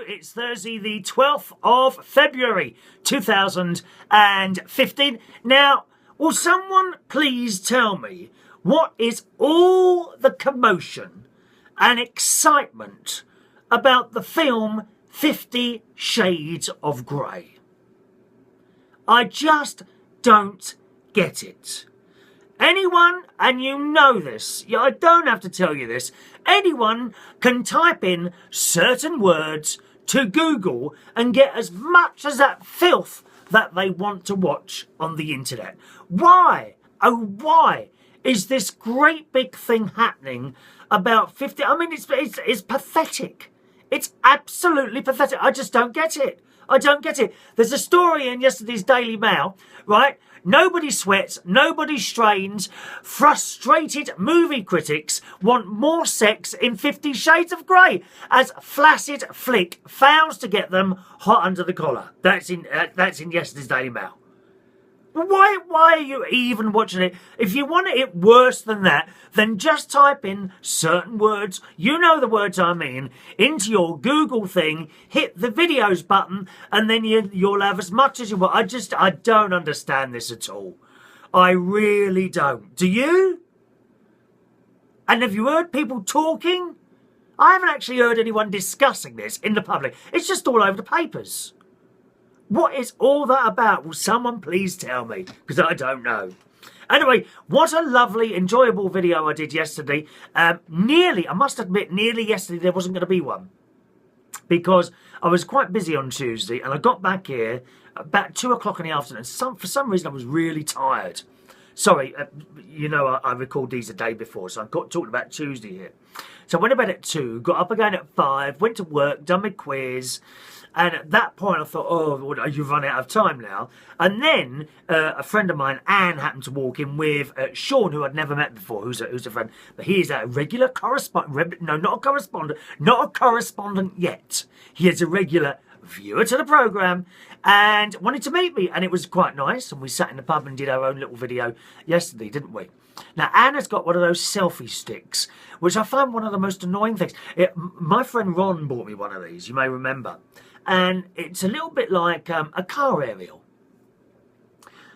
it's Thursday the 12th of February 2015. Now, will someone please tell me what is all the commotion and excitement about the film 50 Shades of Grey? I just don't get it. Anyone, and you know this, I don't have to tell you this, anyone can type in certain words to Google and get as much as that filth that they want to watch on the internet. Why? Oh, why is this great big thing happening about 50? I mean, it's pathetic. It's absolutely pathetic. I just don't get it. I don't get it. There's a story in yesterday's Daily Mail, right? Nobody sweats, nobody strains. Frustrated movie critics want more sex in 50 Shades of Grey as flaccid flick fails to get them hot under the collar. That's in yesterday's Daily Mail. Why are you even watching it? If you want it worse than that, then just type in certain words, you know the words I mean, into your Google thing, hit the videos button, and then you'll have as much as you want. I don't understand this at all. I really don't. Do you? And have you heard people talking? I haven't actually heard anyone discussing this in the public. It's just all over the papers. What is all that about? Will someone please tell me? Because I don't know. Anyway, what a lovely, enjoyable video I did yesterday. I must admit, nearly yesterday there wasn't going to be one. Because I was quite busy on Tuesday and I got back here about 2 o'clock in the afternoon. For some reason I was really tired. Sorry, I record these a day before, so I'm talking about Tuesday here. So I went to bed at 2, got up again at 5, went to work, done my quiz. And at that point, I thought, oh, you've run out of time now. And then a friend of mine, Anne, happened to walk in with Sean, who I'd never met before, who's a friend. But he is a regular correspondent. No, not a correspondent. Not a correspondent yet. He is a regular viewer to the programme and wanted to meet me. And it was quite nice. And we sat in the pub and did our own little video yesterday, didn't we? Now, Anna's got one of those selfie sticks, which I find one of the most annoying things. My friend Ron bought me one of these, you may remember. And it's a little bit like a car aerial.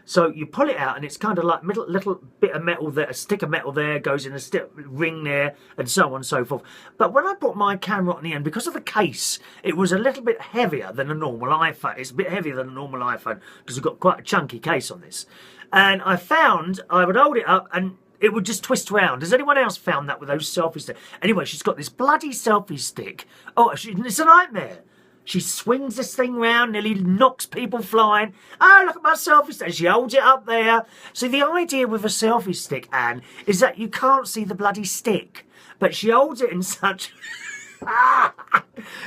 So you pull it out and it's kind of like little bit of metal there, a stick of metal there, goes in a ring there, and so on and so forth. But when I put my camera on the end, because of the case, it was a little bit heavier than a normal iPhone. It's a bit heavier than a normal iPhone because we've got quite a chunky case on this. And I found I would hold it up and it would just twist around. Has anyone else found that with those selfie sticks? Anyway, she's got this bloody selfie stick. Oh, it's a nightmare. She swings this thing round, nearly knocks people flying. Oh, look at my selfie stick. She holds it up there. So the idea with a selfie stick, Anne, is that you can't see the bloody stick. But she holds it in such...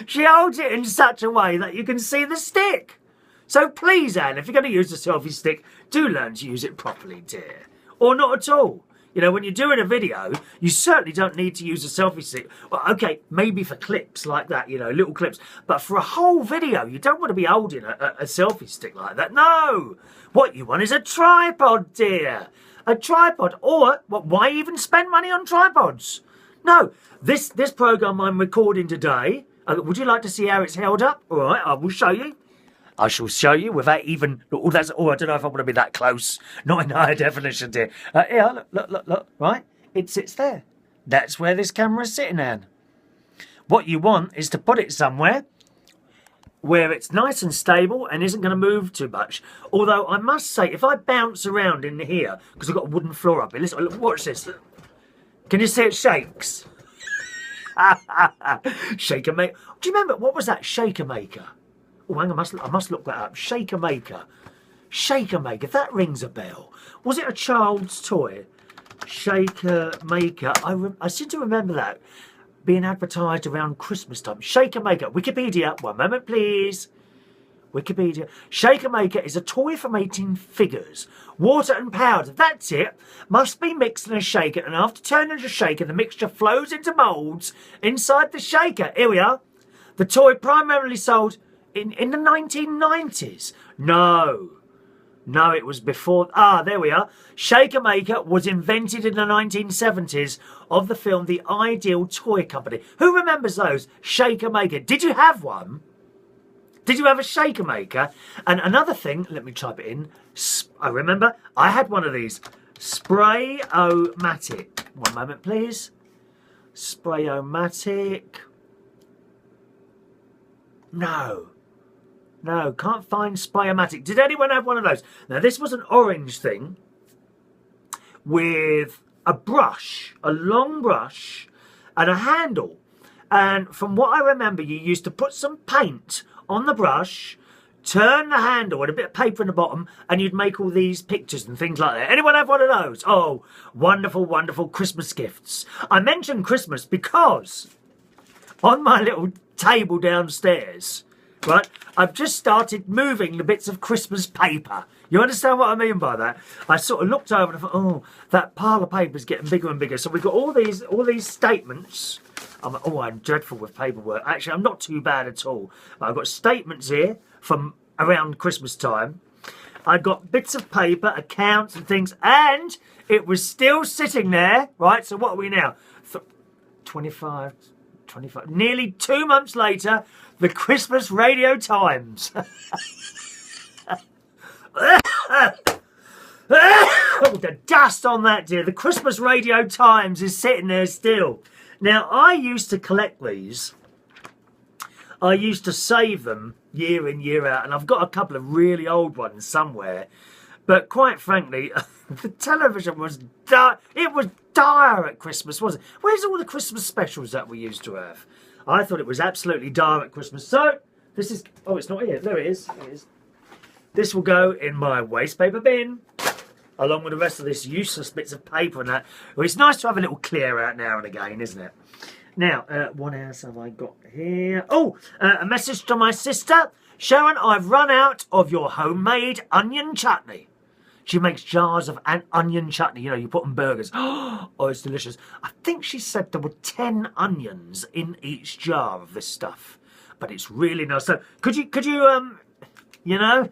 she holds it in such a way that you can see the stick. So please, Anne, if you're going to use the selfie stick, do learn to use it properly, dear. Or not at all. You know, when you're doing a video, you certainly don't need to use a selfie stick. Well, okay, maybe for clips like that, little clips. But for a whole video, you don't want to be holding a selfie stick like that. No! What you want is a tripod, dear. A tripod. Or, why even spend money on tripods? No, this programme I'm recording today, would you like to see how it's held up? All right, I will show you. I shall show you without even... I don't know if I want to be that close. Not in high definition, dear. Here, look, right? It sits there. That's where this camera's sitting, Anne. What you want is to put it somewhere where it's nice and stable and isn't going to move too much. Although, I must say, if I bounce around in here, because I've got a wooden floor up here, listen, look, watch this. Can you see it shakes? Shaker Maker. Do you remember, what was that? Shaker Maker. Oh, hang on, I must look that up. Shaker Maker. Shaker Maker. That rings a bell. Was it a child's toy? Shaker Maker. I seem to remember that being advertised around Christmas time. Shaker Maker. Wikipedia. One moment, please. Wikipedia. Shaker Maker is a toy for making figures. Water and powder. That's it. Must be mixed in a shaker, and after turning the shaker, the mixture flows into moulds inside the shaker. Here we are. The toy primarily sold... In the 1990s? No, it was before. There we are. Shaker Maker was invented in the 1970s of the film The Ideal Toy Company. Who remembers those? Shaker Maker. Did you have one? Did you have a shaker maker? And another thing, let me type it in. I remember I had one of these. Sprayomatic. One moment, please. Sprayomatic. No, can't find Sprayomatic. Did anyone have one of those? Now, this was an orange thing with a brush, a long brush, and a handle. And from what I remember, you used to put some paint on the brush, turn the handle and a bit of paper in the bottom, and you'd make all these pictures and things like that. Anyone have one of those? Oh, wonderful, wonderful Christmas gifts. I mentioned Christmas because on my little table downstairs, right, I've just started moving the bits of Christmas paper. You understand what I mean by that? I sort of looked over and I thought, oh, that pile of paper is getting bigger and bigger. So we've got all these statements. I'm dreadful with paperwork. Actually, I'm not too bad at all. I've got statements here from around Christmas time. I've got bits of paper, accounts and things, and it was still sitting there, right? So what are we now? 25, nearly 2 months later, the Christmas Radio Times. Oh, the dust on that, dear. The Christmas Radio Times is sitting there still. Now, I used to collect these. I used to save them year in, year out, and I've got a couple of really old ones somewhere. But quite frankly, the television was dire. It was dire at Christmas, wasn't it? Where's all the Christmas specials that we used to have? I thought it was absolutely dire at Christmas. So, this is... Oh, it's not here. There it is. It is. This will go in my waste paper bin, along with the rest of this useless bits of paper and that. Well, it's nice to have a little clear out now and again, isn't it? Now, what else have I got here? Oh, a message to my sister. Sharon, I've run out of your homemade onion chutney. She makes jars of onion chutney. You know, you put on burgers. Oh, it's delicious. I think she said there were 10 onions in each jar of this stuff. But it's really nice. So, could you, you know,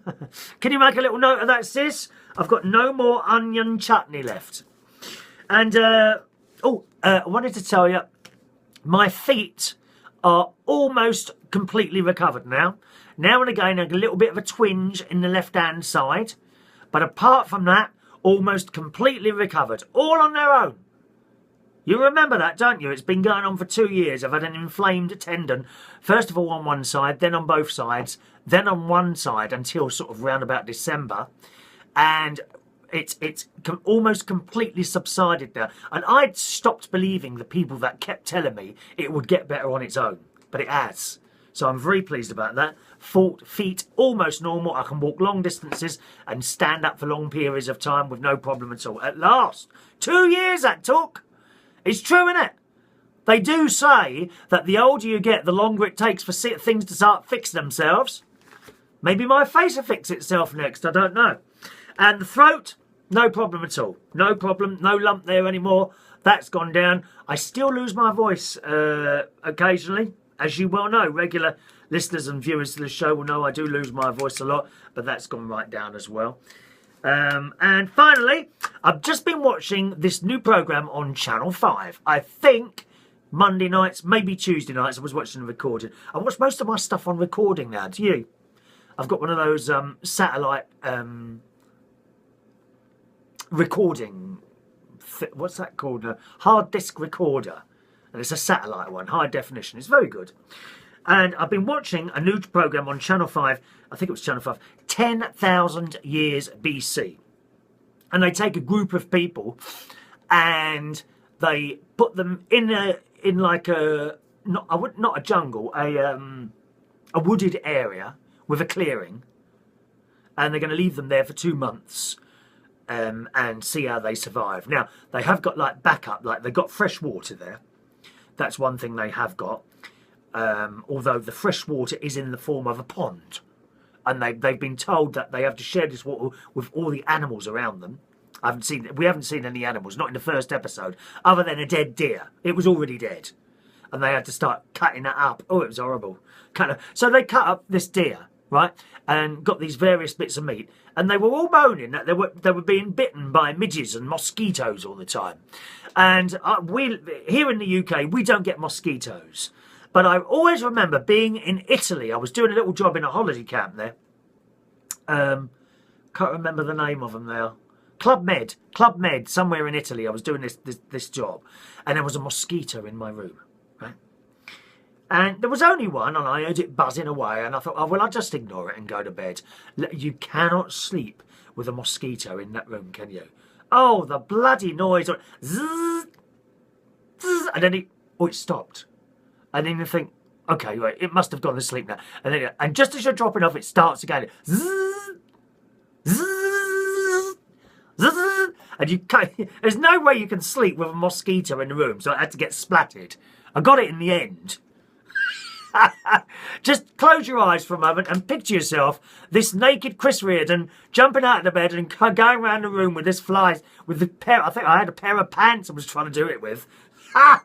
can you make a little note of that, sis? I've got no more onion chutney left. And, I wanted to tell you, my feet are almost completely recovered now. Now and again, I get a little bit of a twinge in the left-hand side. But apart from that, almost completely recovered. All on their own. You remember that, don't you? It's been going on for 2 years. I've had an inflamed tendon. First of all on one side, then on both sides, then on one side until sort of round about December. And it's almost completely subsided now. And I'd stopped believing the people that kept telling me it would get better on its own. But it has. So I'm very pleased about that. Feet almost normal. I can walk long distances and stand up for long periods of time with no problem at all. At last. 2 years that took. It's true, isn't it? They do say that the older you get, the longer it takes for things to start fixing themselves. Maybe my face will fix itself next. I don't know. And the throat, no problem at all. No problem. No lump there anymore. That's gone down. I still lose my voice occasionally. As you well know, regular listeners and viewers to the show will know I do lose my voice a lot, but that's gone right down as well. And finally, I've just been watching this new programme on Channel 5. I think Monday nights, maybe Tuesday nights, I was watching the recording. I watch most of my stuff on recording now, do you? I've got one of those satellite recording, what's that called? A hard disk recorder. And it's a satellite one, high definition. It's very good. And I've been watching a new programme on Channel 5, I think it was Channel 5, 10,000 years BC. And they take a group of people and they put them in like a, not a jungle, a wooded area with a clearing. And they're going to leave them there for 2 months and see how they survive. Now, they have got like backup, like they've got fresh water there. That's one thing they have got. Although the fresh water is in the form of a pond. And they've been told that they have to share this water with all the animals around them. We haven't seen any animals, not in the first episode, other than a dead deer. It was already dead. And they had to start cutting that up. Oh, it was horrible. So they cut up this deer, right? And got these various bits of meat. And they were all moaning that they were being bitten by midges and mosquitoes all the time. And here in the UK, we don't get mosquitoes. But I always remember being in Italy. I was doing a little job in a holiday camp there. Can't remember the name of them now. Club Med, somewhere in Italy. I was doing this job, and there was a mosquito in my room, right? And there was only one, and I heard it buzzing away, and I thought, oh, well, I'll just ignore it and go to bed. You cannot sleep with a mosquito in that room, can you? Oh, the bloody noise. Zzz, zzz, and then it stopped. And then you think, okay, right, it must have gone to sleep now. And just as you're dropping off, it starts again. Zzz, zzz, zzz, and you can't, there's no way you can sleep with a mosquito in the room, so I had to get splattered. I got it in the end. Just close your eyes for a moment and picture yourself, this naked Chris Reardon jumping out of the bed and going around the room with this fly, with the pair. I think I had a pair of pants I was trying to do it with.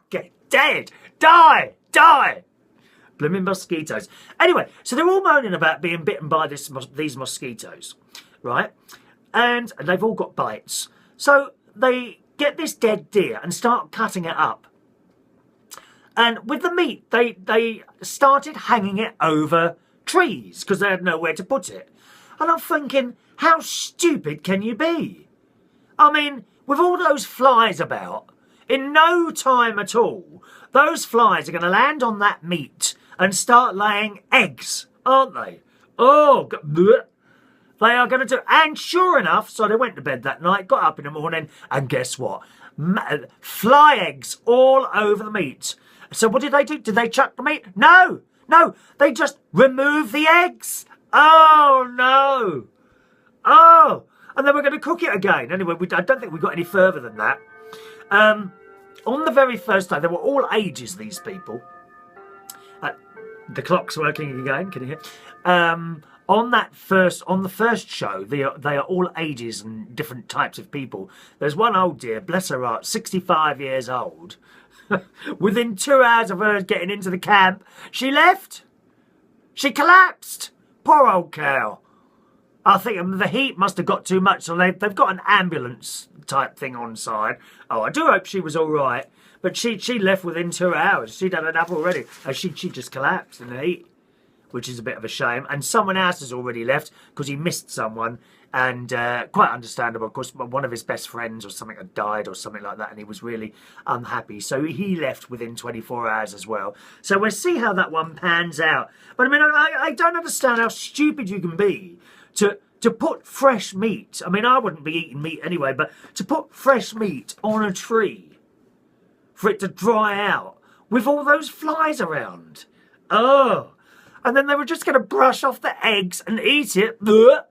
Get dead, die. Blooming mosquitoes. Anyway, so they're all moaning about being bitten by these mosquitoes, right? And they've all got bites. So they get this dead deer and start cutting it up. And with the meat, they started hanging it over trees because they had nowhere to put it. And I'm thinking, how stupid can you be? I mean, with all those flies about, in no time at all, those flies are going to land on that meat and start laying eggs, aren't they? Oh, bleh. They are going to do. And sure enough, so they went to bed that night, got up in the morning, and guess what? Fly eggs all over the meat. So what did they do? Did they chuck the meat? No, they just removed the eggs. Oh, no. Oh, and then we're going to cook it again. Anyway, I don't think we got any further than that. On the very first day, they were all ages, these people. The clock's working again, can you hear? On the first show, they are all ages and different types of people. There's one old dear, bless her heart, 65 years old. Within 2 hours of her getting into the camp, she left. She collapsed. Poor old cow. I think the heat must have got too much, so they've got an ambulance type thing on side. Oh, I do hope she was all right. But she left within 2 hours. She'd had enough already. She just collapsed in the heat, which is a bit of a shame. And someone else has already left because he missed someone. And quite understandable, of course, one of his best friends or something had died or something like that, and he was really unhappy. So he left within 24 hours as well. So we'll see how that one pans out. But I mean, I don't understand how stupid you can be to put fresh meat. I mean, I wouldn't be eating meat anyway, but to put fresh meat on a tree for it to dry out with all those flies around. Oh. And then they were just going to brush off the eggs and eat it. Bleh.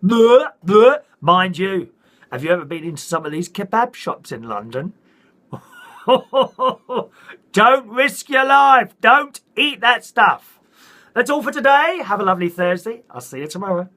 Bleh, bleh. Mind you, have you ever been into some of these kebab shops in London? Don't risk your life. Don't eat that stuff. That's all for today. Have a lovely Thursday. I'll see you tomorrow.